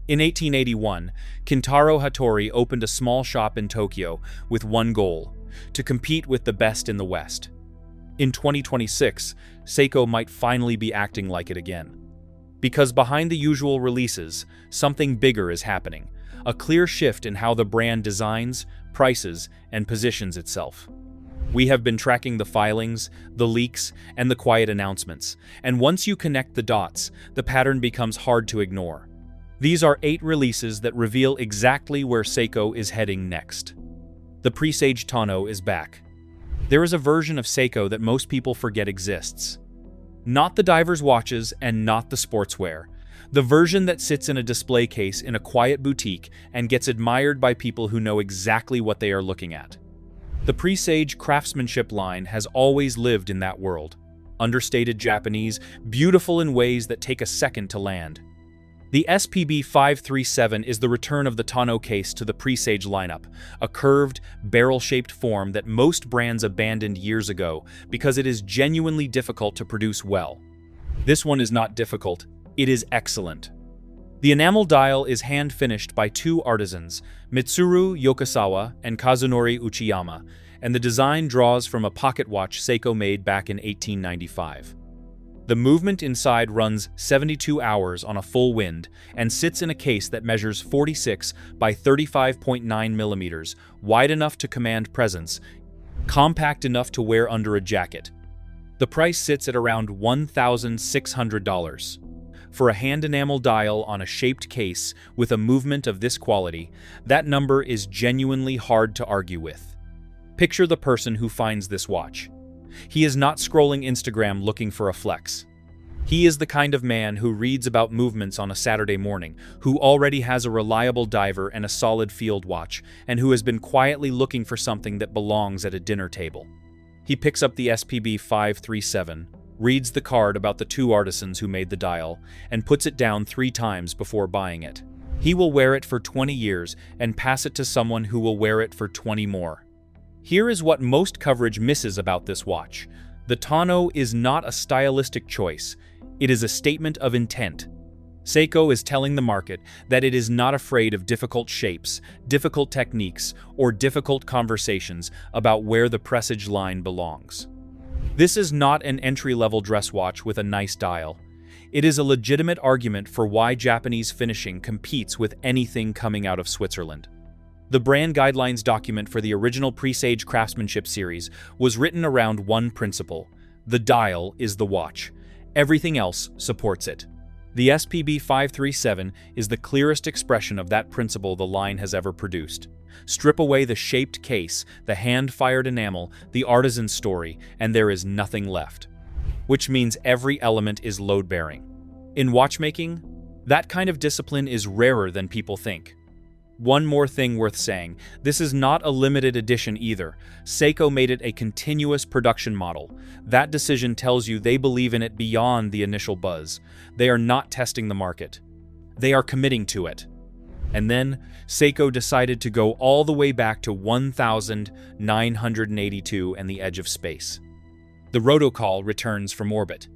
In 1881, Kintaro Hattori opened a small shop in Tokyo with one goal: to compete with the best in the West. In 2026, Seiko might finally be acting like it again. Because behind the usual releases, something bigger is happening, a clear shift in how the brand designs, prices, and positions itself. We have been tracking the filings, the leaks, and the quiet announcements, and once you connect the dots, the pattern becomes hard to ignore. These are 8 releases that reveal exactly where Seiko is heading next. The Presage Tonneau is back. There is a version of Seiko that most people forget exists. Not the diver's watches and not the sportswear. The version that sits in a display case in a quiet boutique and gets admired by people who know exactly what they are looking at. The Presage craftsmanship line has always lived in that world. Understated Japanese, beautiful in ways that take a second to land. The SPB 537 is the return of the tonneau case to the Presage lineup, a curved, barrel-shaped form that most brands abandoned years ago because it is genuinely difficult to produce well. This one is not difficult, it is excellent. The enamel dial is hand-finished by 2 artisans, Mitsuru Yokosawa and Kazunori Uchiyama, and the design draws from a pocket watch Seiko made back in 1895. The movement inside runs 72 hours on a full wind and sits in a case that measures 46 by 35.9 millimeters, wide enough to command presence, compact enough to wear under a jacket. The price sits at around $1,600. For a hand enamel dial on a shaped case with a movement of this quality, that number is genuinely hard to argue with. Picture the person who finds this watch. He is not scrolling Instagram looking for a flex. He is the kind of man who reads about movements on a Saturday morning, who already has a reliable diver and a solid field watch, and who has been quietly looking for something that belongs at a dinner table. He picks up the SPB 537, reads the card about the 2 artisans who made the dial, and puts it down 3 times before buying it. He will wear it for 20 years and pass it to someone who will wear it for 20 more. Here is what most coverage misses about this watch. The tonneau is not a stylistic choice, it is a statement of intent. Seiko is telling the market that it is not afraid of difficult shapes, difficult techniques, or difficult conversations about where the Presage line belongs. This is not an entry-level dress watch with a nice dial. It is a legitimate argument for why Japanese finishing competes with anything coming out of Switzerland. The brand guidelines document for the original Presage craftsmanship series was written around one principle: the dial is the watch. Everything else supports it. The SPB 537 is the clearest expression of that principle the line has ever produced. Strip away the shaped case, the hand-fired enamel, the artisan story, and there is nothing left. Which means every element is load-bearing. In watchmaking, that kind of discipline is rarer than people think. One more thing worth saying, this is not a limited edition either. Seiko made it a continuous production model. That decision tells you they believe in it beyond the initial buzz. They are not testing the market. They are committing to it. And then, Seiko decided to go all the way back to 1982 and the edge of space. The rotocall returns from orbit.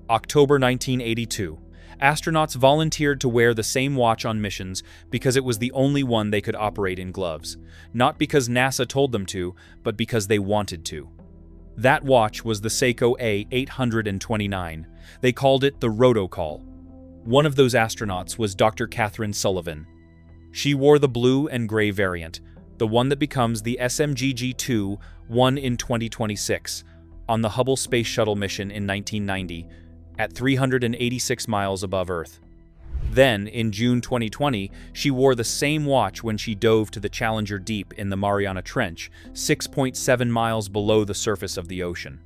October 1982. Astronauts volunteered to wear the same watch on missions because it was the only one they could operate in gloves. Not because NASA told them to, but because they wanted to. That watch was the Seiko A829. They called it the rotocall. One of those astronauts was Dr. Catherine Sullivan. She wore the blue and gray variant, the one that becomes the SMGG-2, one in 2026, on the Hubble Space Shuttle mission in 1990, at 386 miles above Earth. Then, in June 2020, she wore the same watch when she dove to the Challenger Deep in the Mariana Trench, 6.7 miles below the surface of the ocean.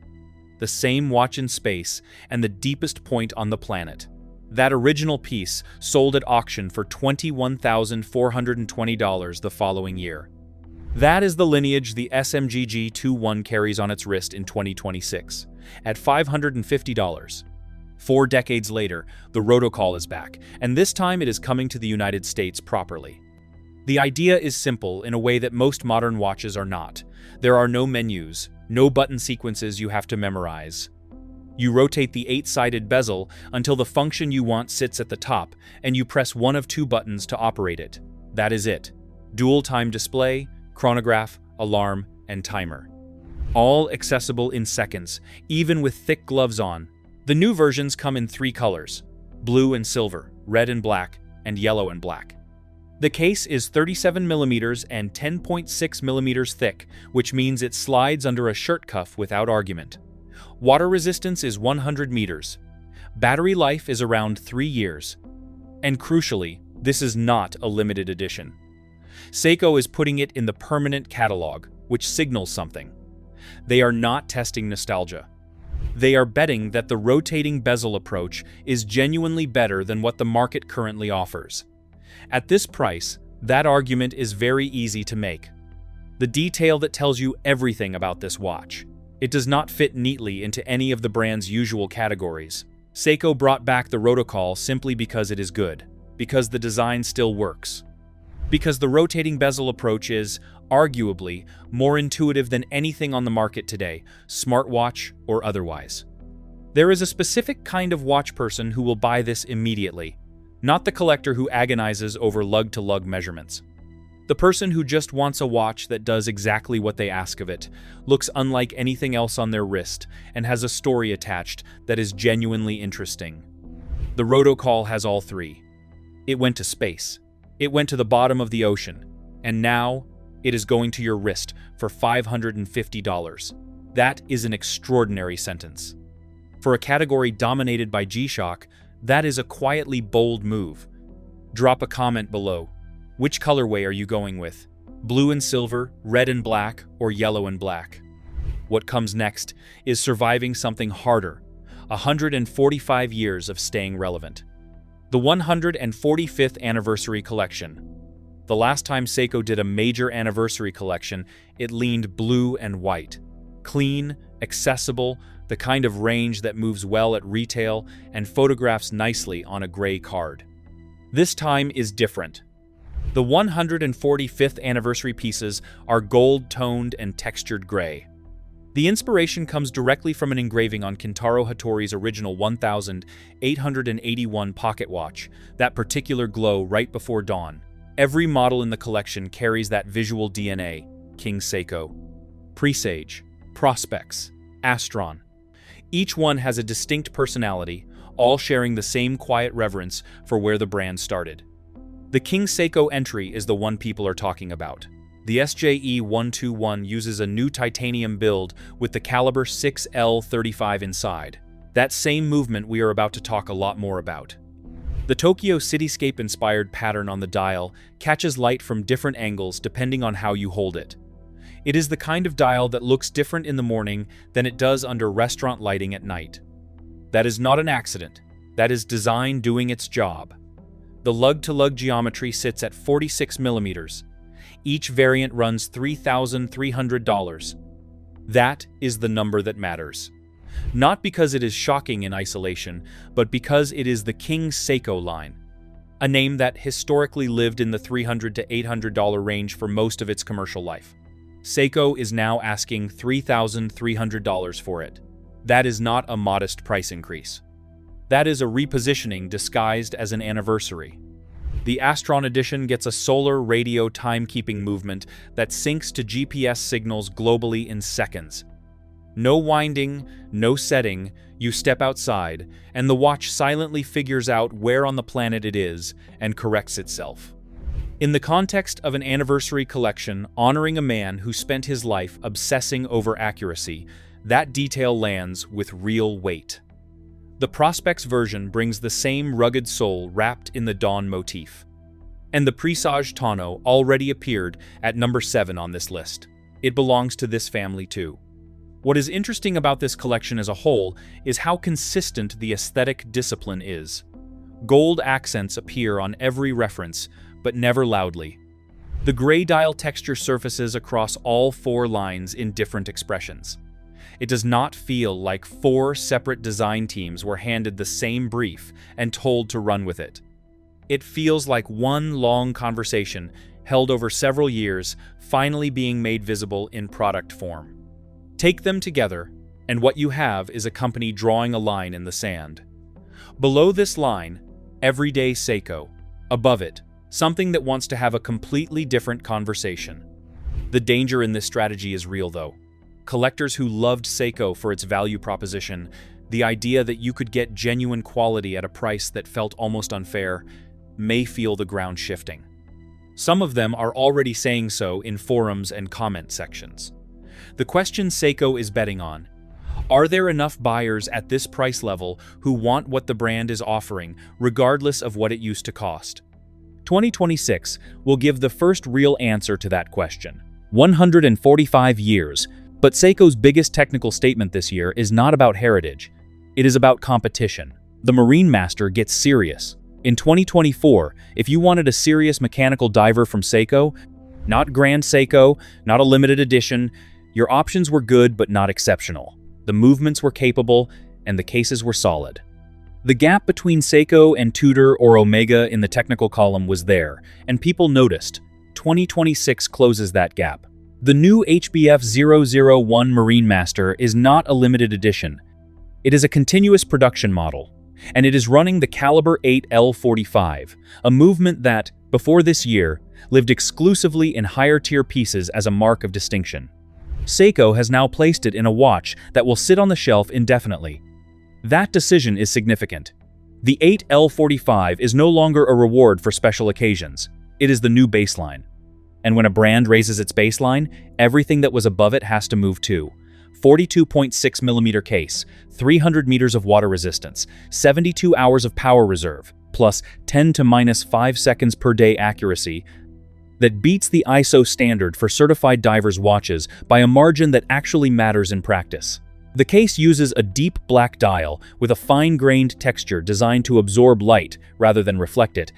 The same watch in space, and the deepest point on the planet. That original piece sold at auction for $21,420 the following year. That is the lineage the SMGG-21 carries on its wrist in 2026, at $550. 4 decades later, the rotocall is back, and this time it is coming to the United States properly. The idea is simple in a way that most modern watches are not. There are no menus, no button sequences you have to memorize. You rotate the 8-sided bezel until the function you want sits at the top, and you press one of 2 buttons to operate it. That is it. Dual time display, chronograph, alarm, and timer. All accessible in seconds, even with thick gloves on. The new versions come in 3 colors: blue and silver, red and black, and yellow and black. The case is 37mm and 10.6mm thick, which means it slides under a shirt cuff without argument. Water resistance is 100 meters. Battery life is around 3 years. And crucially, this is not a limited edition. Seiko is putting it in the permanent catalog, which signals something. They are not testing nostalgia. They are betting that the rotating bezel approach is genuinely better than what the market currently offers. At this price, that argument is very easy to make. The detail that tells you everything about this watch. It does not fit neatly into any of the brand's usual categories. Seiko brought back the rotocall simply because it is good, because the design still works, because the rotating bezel approach is, arguably, more intuitive than anything on the market today, smartwatch or otherwise. There is a specific kind of watch person who will buy this immediately, not the collector who agonizes over lug-to-lug measurements. The person who just wants a watch that does exactly what they ask of it, looks unlike anything else on their wrist, and has a story attached that is genuinely interesting. The rotocall has all 3. It went to space. It went to the bottom of the ocean. And now, it is going to your wrist for $550. That is an extraordinary sentence. For a category dominated by G-Shock, that is a quietly bold move. Drop a comment below. Which colorway are you going with? Blue and silver, red and black, or yellow and black? What comes next is surviving something harder, 145 years of staying relevant. The 145th Anniversary Collection. The last time Seiko did a major anniversary collection, it leaned blue and white. Clean, accessible, the kind of range that moves well at retail and photographs nicely on a gray card. This time is different. The 145th anniversary pieces are gold-toned and textured gray. The inspiration comes directly from an engraving on Kintaro Hattori's original 1881 pocket watch, that particular glow right before dawn. Every model in the collection carries that visual DNA: King Seiko, Presage, Prospex, Astron. Each one has a distinct personality, all sharing the same quiet reverence for where the brand started. The King Seiko entry is the one people are talking about. The SJE121 uses a new titanium build with the caliber 6L35 inside. That same movement we are about to talk a lot more about. The Tokyo cityscape-inspired pattern on the dial catches light from different angles depending on how you hold it. It is the kind of dial that looks different in the morning than it does under restaurant lighting at night. That is not an accident. That is design doing its job. The lug-to-lug geometry sits at 46mm. Each variant runs $3,300. That is the number that matters. Not because it is shocking in isolation, but because it is the King Seiko line, a name that historically lived in the $300 to $800 range for most of its commercial life. Seiko is now asking $3,300 for it. That is not a modest price increase. That is a repositioning disguised as an anniversary. The Astron edition gets a solar radio timekeeping movement that syncs to GPS signals globally in seconds. No winding, no setting, you step outside, and the watch silently figures out where on the planet it is and corrects itself. In the context of an anniversary collection honoring a man who spent his life obsessing over accuracy, that detail lands with real weight. The Prospex version brings the same rugged soul wrapped in the dawn motif. And the Presage tonneau already appeared at number 7 on this list. It belongs to this family too. What is interesting about this collection as a whole is how consistent the aesthetic discipline is. Gold accents appear on every reference, but never loudly. The gray dial texture surfaces across all 4 lines in different expressions. It does not feel like 4 separate design teams were handed the same brief and told to run with it. It feels like one long conversation held over several years, finally being made visible in product form. Take them together, And what you have is a company drawing a line in the sand. Below this line, everyday Seiko. Above it, something that wants to have a completely different conversation. The danger in this strategy is real, though. Collectors who loved Seiko for its value proposition, the idea that you could get genuine quality at a price that felt almost unfair, may feel the ground shifting. Some of them are already saying so in forums and comment sections. The question Seiko is betting on: are there enough buyers at this price level who want what the brand is offering, regardless of what it used to cost? 2026 will give the first real answer to that question. 145 years, but Seiko's biggest technical statement this year is not about heritage. It is about competition. The Marine Master gets serious. In 2024, if you wanted a serious mechanical diver from Seiko, not Grand Seiko, not a limited edition, your options were good but not exceptional. The movements were capable, and the cases were solid. The gap between Seiko and Tudor or Omega in the technical column was there, and people noticed. 2026 closes that gap. The new HBF 001 Marine Master is not a limited edition. It is a continuous production model, and it is running the caliber 8 L45, a movement that, before this year, lived exclusively in higher-tier pieces as a mark of distinction. Seiko has now placed it in a watch that will sit on the shelf indefinitely. That decision is significant. The 8L45 is no longer a reward for special occasions. It is the new baseline. And when a brand raises its baseline, everything that was above it has to move too. 42.6mm case, 300 meters of water resistance, 72 hours of power reserve, plus 10 to minus 5 seconds per day accuracy, that beats the ISO standard for certified divers' watches by a margin that actually matters in practice. The case uses a deep black dial with a fine-grained texture designed to absorb light rather than reflect it,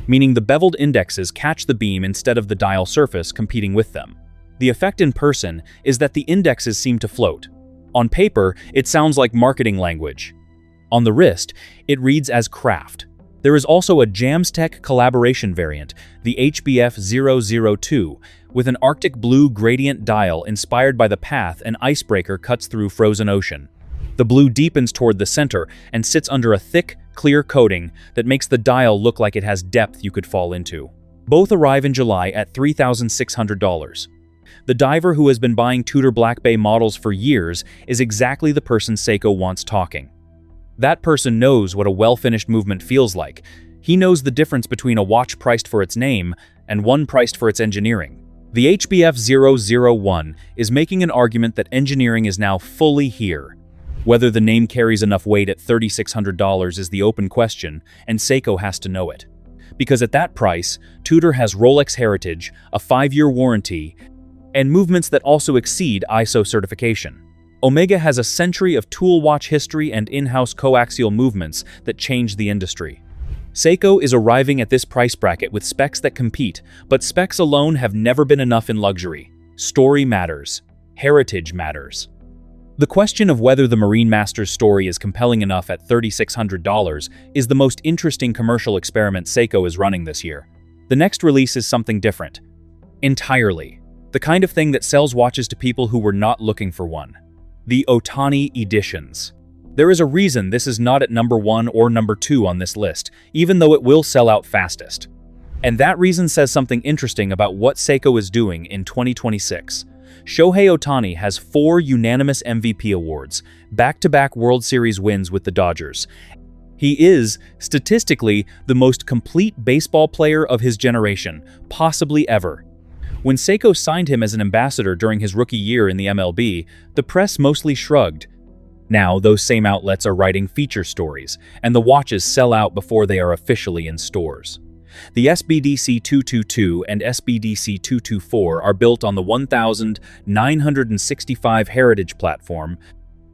meaning the beveled indexes catch the beam instead of the dial surface competing with them. The effect in person is that the indexes seem to float. On paper, it sounds like marketing language. On the wrist, it reads as craft. There is also a Jamstec collaboration variant, the HBF 002, with an Arctic blue gradient dial inspired by the path an icebreaker cuts through frozen ocean. The blue deepens toward the center and sits under a thick, clear coating that makes the dial look like it has depth you could fall into. Both arrive in July at $3,600. The diver who has been buying Tudor Black Bay models for years is exactly the person Seiko wants talking. That person knows what a well-finished movement feels like. He knows the difference between a watch priced for its name and one priced for its engineering. The HBF 001 is making an argument that engineering is now fully here. Whether the name carries enough weight at $3,600 is the open question, and Seiko has to know it. Because at that price, Tudor has Rolex heritage, a 5-year warranty, and movements that also exceed ISO certification. Omega has a century of tool watch history and in-house coaxial movements that changed the industry. Seiko is arriving at this price bracket with specs that compete, but specs alone have never been enough in luxury. Story matters. Heritage matters. The question of whether the Marine Master's story is compelling enough at $3,600 is the most interesting commercial experiment Seiko is running this year. The next release is something different. Entirely. The kind of thing that sells watches to people who were not looking for one. The Otani editions. There is a reason this is not at number 1 or number 2 on this list, even though it will sell out fastest. And that reason says something interesting about what Seiko is doing in 2026. Shohei Ohtani has 4 unanimous MVP awards, back-to-back World Series wins with the Dodgers. He is, statistically, the most complete baseball player of his generation, possibly ever. When Seiko signed him as an ambassador during his rookie year in the MLB, the press mostly shrugged. Now, those same outlets are writing feature stories, and the watches sell out before they are officially in stores. The SBDC 222 and SBDC 224 are built on the 1965 Heritage platform,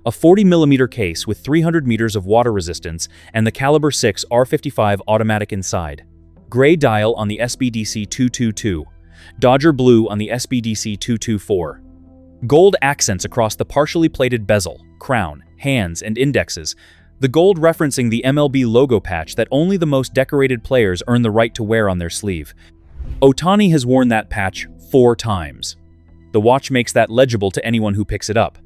a 40mm case with 300 meters of water resistance, and the caliber 6 R55 automatic inside. Gray dial on the SBDC 222. Dodger blue on the SBDC 224. Gold accents across the partially plated bezel, crown, hands, and indexes, the gold referencing the MLB logo patch that only the most decorated players earn the right to wear on their sleeve. Ohtani has worn that patch 4 times. The watch makes that legible to anyone who picks it up.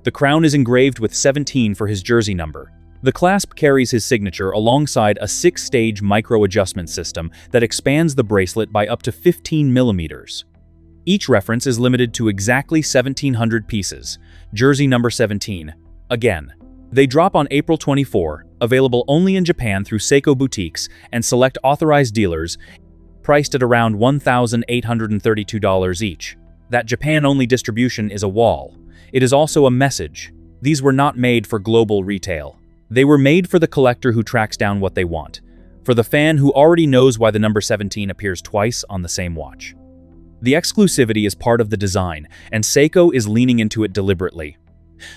The crown is engraved with 17 for his jersey number. The clasp carries his signature alongside a 6-stage micro-adjustment system that expands the bracelet by up to 15 millimeters. Each reference is limited to exactly 1,700 pieces. Jersey number 17. Again. They drop on April 24, available only in Japan through Seiko boutiques and select authorized dealers, priced at around $1,832 each. That Japan-only distribution is a wall. It is also a message. These were not made for global retail. They were made for the collector who tracks down what they want, for the fan who already knows why the number 17 appears twice on the same watch. The exclusivity is part of the design, and Seiko is leaning into it deliberately.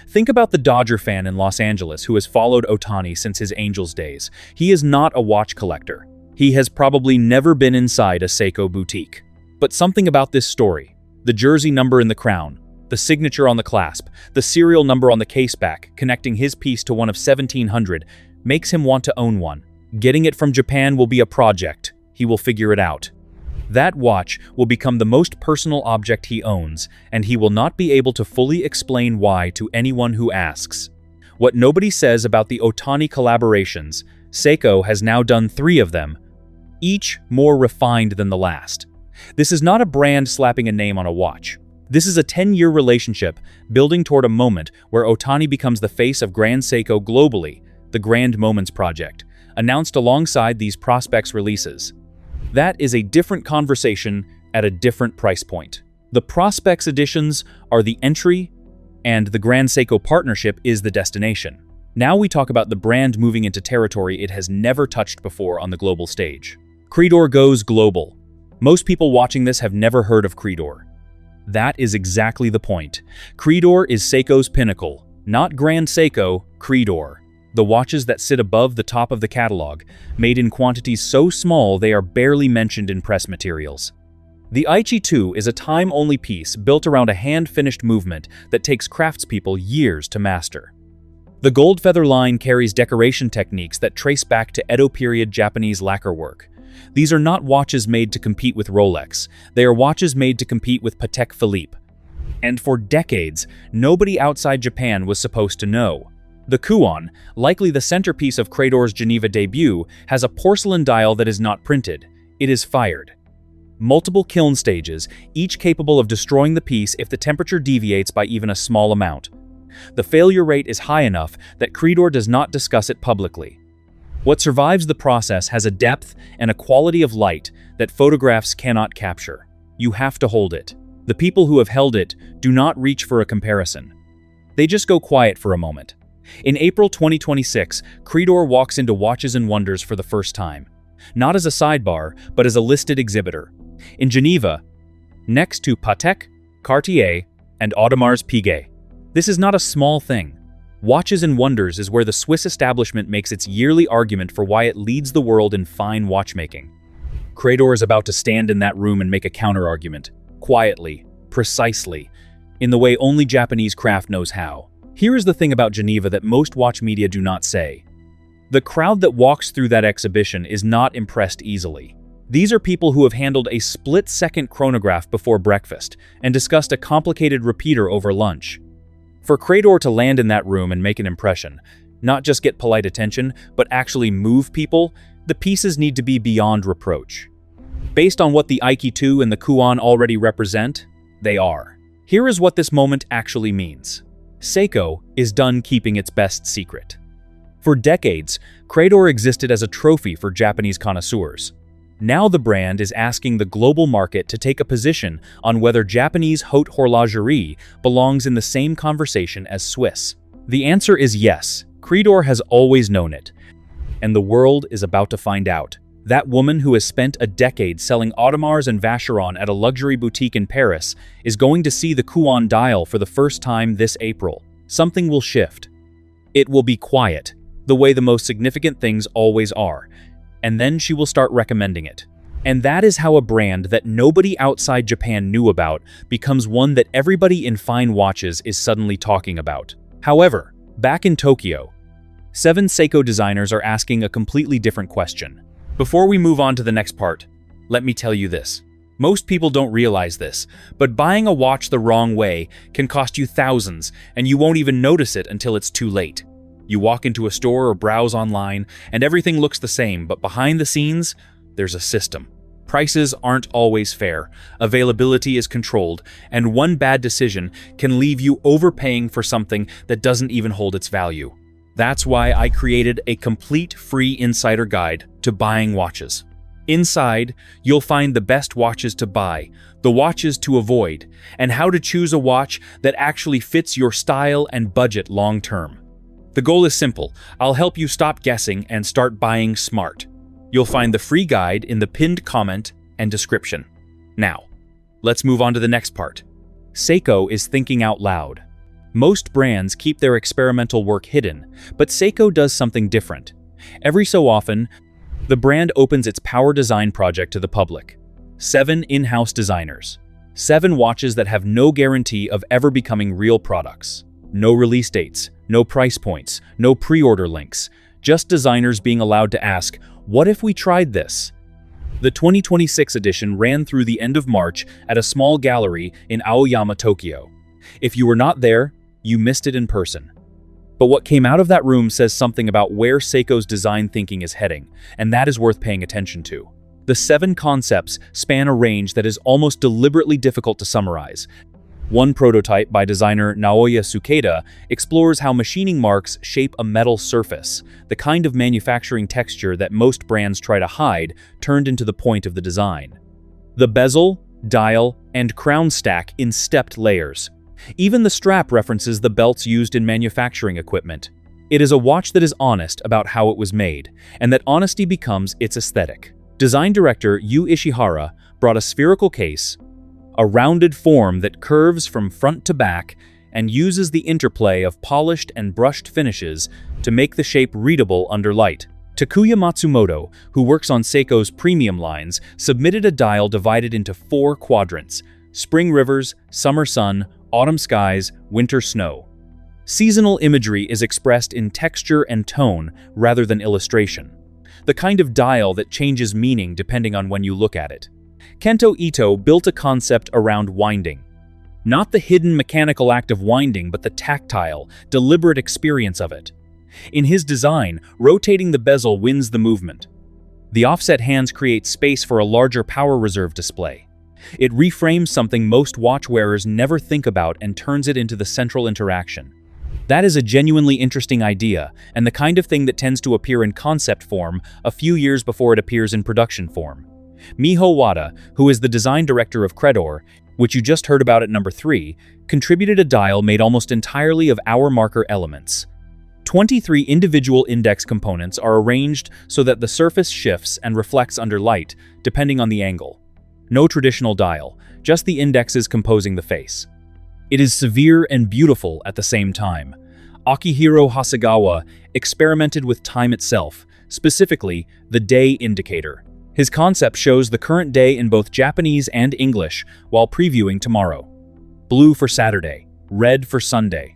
Think about the Dodger fan in Los Angeles who has followed Ohtani since his Angels days. He is not a watch collector. He has probably never been inside a Seiko boutique. But something about this story, the jersey number in the crown, the signature on the clasp, the serial number on the caseback, connecting his piece to one of 1,700, makes him want to own one. Getting it from Japan will be a project. He will figure it out. That watch will become the most personal object he owns, and he will not be able to fully explain why to anyone who asks. What nobody says about the Ohtani collaborations, Seiko has now done 3 of them, each more refined than the last. This is not a brand slapping a name on a watch. This is a 10-year relationship building toward a moment where Ohtani becomes the face of Grand Seiko globally, the Grand Moments Project, announced alongside these prospects' releases. That is a different conversation at a different price point. The Prospects editions are the entry, and the Grand Seiko partnership is the destination. Now we talk about the brand moving into territory it has never touched before on the global stage. Creedor goes global. Most people watching this have never heard of Creedor. That is exactly the point. Creedor is Seiko's pinnacle, not Grand Seiko, Creedor. The watches that sit above the top of the catalog, made in quantities so small they are barely mentioned in press materials. The Aichi 2 is a time-only piece built around a hand-finished movement that takes craftspeople years to master. The gold feather line carries decoration techniques that trace back to Edo period Japanese lacquer work. These are not watches made to compete with Rolex. They are watches made to compete with Patek Philippe. And for decades, nobody outside Japan was supposed to know. The Kuon, likely the centerpiece of Creedor's Geneva debut, has a porcelain dial that is not printed. It is fired. Multiple kiln stages, each capable of destroying the piece if the temperature deviates by even a small amount. The failure rate is high enough that Creedor does not discuss it publicly. What survives the process has a depth and a quality of light that photographs cannot capture. You have to hold it. The people who have held it do not reach for a comparison. They just go quiet for a moment. In April 2026, Creedor walks into Watches and Wonders for the first time. Not as a sidebar, but as a listed exhibitor. In Geneva, next to Patek, Cartier, and Audemars Piguet. This is not a small thing. Watches and Wonders is where the Swiss establishment makes its yearly argument for why it leads the world in fine watchmaking. Creedor is about to stand in that room and make a counter-argument. Quietly, precisely, in the way only Japanese craft knows how. Here is the thing about Geneva that most watch media do not say. The crowd that walks through that exhibition is not impressed easily. These are people who have handled a split-second chronograph before breakfast and discussed a complicated repeater over lunch. For Creedor to land in that room and make an impression, not just get polite attention, but actually move people, the pieces need to be beyond reproach. Based on what the Aichi 2 and the Kuon already represent, they are. Here is what this moment actually means. Seiko is done keeping its best secret. For decades, Creedor existed as a trophy for Japanese connoisseurs. Now the brand is asking the global market to take a position on whether Japanese haute horlogerie belongs in the same conversation as Swiss. The answer is yes. Creedor has always known it. And the world is about to find out. That woman who has spent a decade selling Audemars and Vacheron at a luxury boutique in Paris is going to see the Kuon dial for the first time this April. Something will shift. It will be quiet, the way the most significant things always are. And then she will start recommending it. And that is how a brand that nobody outside Japan knew about becomes one that everybody in fine watches is suddenly talking about. However, back in Tokyo, 7 Seiko designers are asking a completely different question. Before we move on to the next part, let me tell you this. Most people don't realize this, but buying a watch the wrong way can cost you thousands, and you won't even notice it until it's too late. You walk into a store or browse online, and everything looks the same, but behind the scenes, there's a system. Prices aren't always fair, availability is controlled, and one bad decision can leave you overpaying for something that doesn't even hold its value. That's why I created a complete free insider guide to buying watches. Inside, you'll find the best watches to buy, the watches to avoid, and how to choose a watch that actually fits your style and budget long-term. The goal is simple. I'll help you stop guessing and start buying smart. You'll find the free guide in the pinned comment and description. Now, let's move on to the next part. Seiko is thinking out loud. Most brands keep their experimental work hidden, but Seiko does something different. Every so often, the brand opens its power design project to the public. 7 in-house designers. 7 watches that have no guarantee of ever becoming real products. No release dates, no price points, no pre-order links. Just designers being allowed to ask, what if we tried this? The 2026 edition ran through the end of March at a small gallery in Aoyama, Tokyo. If you were not there, you missed it in person. But what came out of that room says something about where Seiko's design thinking is heading, and that is worth paying attention to. The 7 concepts span a range that is almost deliberately difficult to summarize. One prototype by designer Naoya Sukeda explores how machining marks shape a metal surface, the kind of manufacturing texture that most brands try to hide turned into the point of the design. The bezel, dial, and crown stack in stepped layers. Even the strap references the belts used in manufacturing equipment. It is a watch that is honest about how it was made, and that honesty becomes its aesthetic. Design director Yu Ishihara brought a spherical case, a rounded form that curves from front to back and uses the interplay of polished and brushed finishes to make the shape readable under light. Takuya Matsumoto, who works on Seiko's premium lines, submitted a dial divided into 4 quadrants: spring rivers, summer sun, autumn skies, winter snow. Seasonal imagery is expressed in texture and tone rather than illustration. The kind of dial that changes meaning depending on when you look at it. Kento Ito built a concept around winding. Not the hidden mechanical act of winding, but the tactile, deliberate experience of it. In his design, rotating the bezel wins the movement. The offset hands create space for a larger power reserve display. It reframes something most watch wearers never think about and turns it into the central interaction. That is a genuinely interesting idea, and the kind of thing that tends to appear in concept form a few years before it appears in production form. Miho Wada, who is the design director of Credor, which you just heard about at number 3, contributed a dial made almost entirely of hour marker elements. 23 individual index components are arranged so that the surface shifts and reflects under light, depending on the angle. No traditional dial, just the indexes composing the face. It is severe and beautiful at the same time. Akihiro Hasegawa experimented with time itself, specifically the day indicator. His concept shows the current day in both Japanese and English while previewing tomorrow. Blue for Saturday, red for Sunday.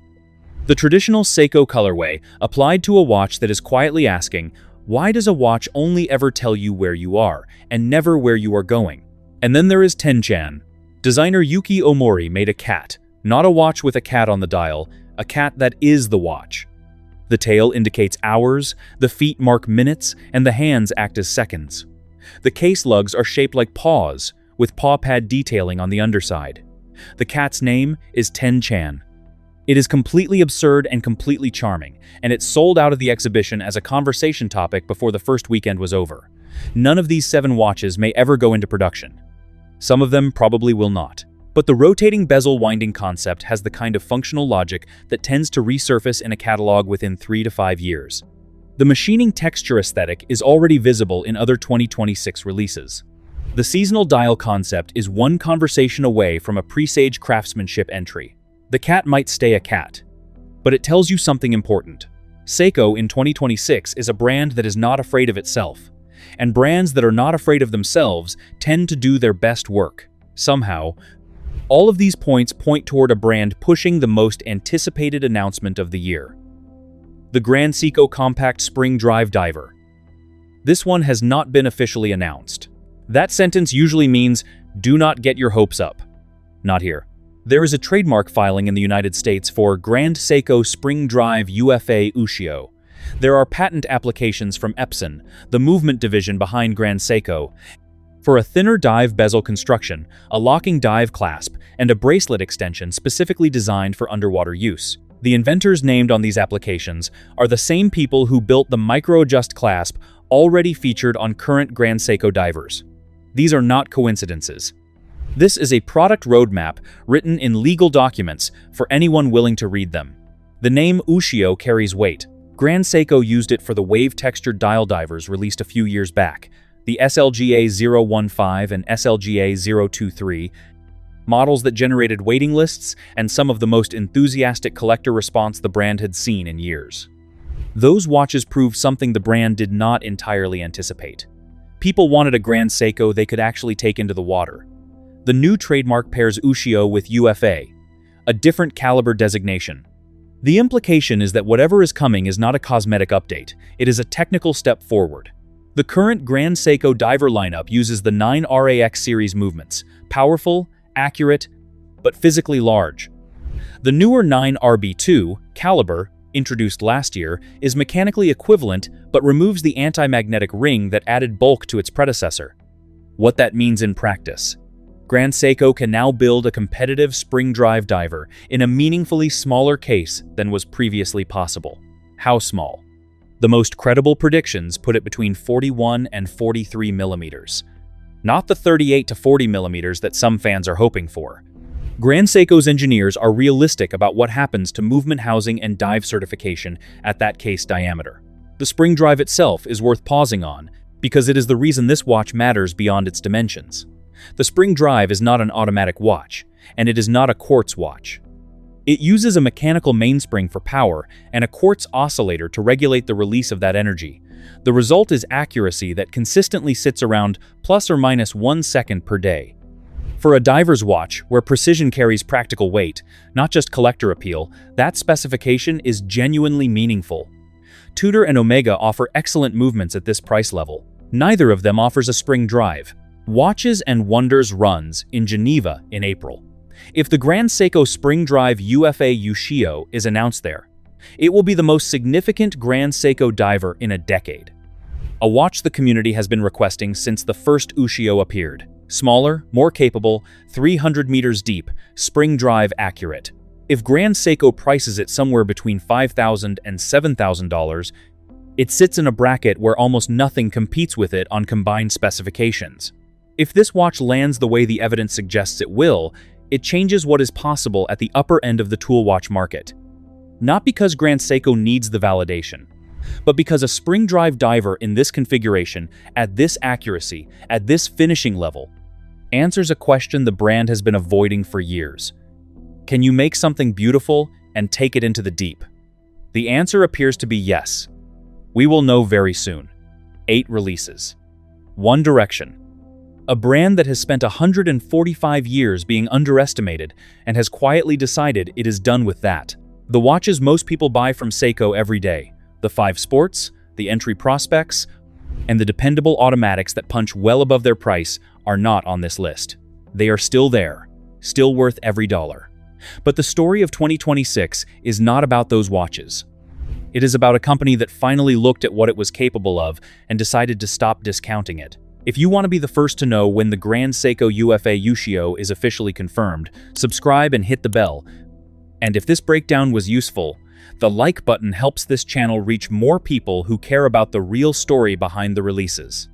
The traditional Seiko colorway applied to a watch that is quietly asking, why does a watch only ever tell you where you are and never where you are going? And then there is Tenchan. Designer Yuki Omori made a cat, not a watch with a cat on the dial, a cat that is the watch. The tail indicates hours, the feet mark minutes, and the hands act as seconds. The case lugs are shaped like paws, with paw pad detailing on the underside. The cat's name is Tenchan. It is completely absurd and completely charming, and it sold out of the exhibition as a conversation topic before the first weekend was over. None of these 7 watches may ever go into production. Some of them probably will not. But the rotating bezel winding concept has the kind of functional logic that tends to resurface in a catalog within 3 to 5 years. The machining texture aesthetic is already visible in other 2026 releases. The seasonal dial concept is one conversation away from a presage craftsmanship entry. The cat might stay a cat, but it tells you something important. Seiko in 2026 is a brand that is not afraid of itself, and brands that are not afraid of themselves tend to do their best work. Somehow, all of these points point toward a brand pushing the most anticipated announcement of the year. The Grand Seiko Compact Spring Drive Diver. This one has not been officially announced. That sentence usually means Do not get your hopes up. Not here. There is a trademark filing in the United States for Grand Seiko Spring Drive UFA Ushio. There are patent applications from Epson, the movement division behind Grand Seiko, for a thinner dive bezel construction, a locking dive clasp, and a bracelet extension specifically designed for underwater use. The inventors named on these applications are the same people who built the micro-adjust clasp already featured on current Grand Seiko divers. These are not coincidences. This is a product roadmap written in legal documents for anyone willing to read them. The name Ushio carries weight. Grand Seiko used it for the wave-textured dial divers released a few years back, the SLGA 015 and SLGA 023, models that generated waiting lists and some of the most enthusiastic collector response the brand had seen in years. Those watches proved something the brand did not entirely anticipate. People wanted a Grand Seiko they could actually take into the water. The new trademark pairs Ushio with UFA, a different caliber designation. The implication is that whatever is coming is not a cosmetic update, it is a technical step forward. The current Grand Seiko diver lineup uses the 9RAX series movements, powerful, accurate, but physically large. The newer 9RB2 caliber, introduced last year, is mechanically equivalent but removes the anti-magnetic ring that added bulk to its predecessor. What that means in practice. Grand Seiko can now build a competitive spring drive diver in a meaningfully smaller case than was previously possible. How small? The most credible predictions put it between 41 and 43 millimeters. Not the 38 to 40 millimeters that some fans are hoping for. Grand Seiko's engineers are realistic about what happens to movement housing and dive certification at that case diameter. The spring drive itself is worth pausing on because it is the reason this watch matters beyond its dimensions. The spring drive is not an automatic watch, and it is not a quartz watch. It uses a mechanical mainspring for power and a quartz oscillator to regulate the release of that energy. The result is accuracy that consistently sits around plus or minus 1 second per day. For a diver's watch, where precision carries practical weight, not just collector appeal, that specification is genuinely meaningful. Tudor and Omega offer excellent movements at this price level. Neither of them offers a spring drive. Watches and Wonders runs in Geneva in April. If the Grand Seiko Spring Drive UFA Ushio is announced there, it will be the most significant Grand Seiko diver in a decade. A watch the community has been requesting since the first Ushio appeared. Smaller, more capable, 300 meters deep, spring drive accurate. If Grand Seiko prices it somewhere between $5,000 and $7,000, it sits in a bracket where almost nothing competes with it on combined specifications. If this watch lands the way the evidence suggests it will, it changes what is possible at the upper end of the tool watch market. Not because Grand Seiko needs the validation, but because a spring drive diver in this configuration, at this accuracy, at this finishing level, answers a question the brand has been avoiding for years. Can you make something beautiful and take it into the deep? The answer appears to be yes. We will know very soon. 8 releases. One Direction. A brand that has spent 145 years being underestimated and has quietly decided it is done with that. The watches most people buy from Seiko every day, the 5 Sports, the entry prospects, and the dependable automatics that punch well above their price are not on this list. They are still there, still worth every dollar. But the story of 2026 is not about those watches. It is about a company that finally looked at what it was capable of and decided to stop discounting it. If you want to be the first to know when the Grand Seiko UFA Ushio is officially confirmed, subscribe and hit the bell. And if this breakdown was useful, the like button helps this channel reach more people who care about the real story behind the releases.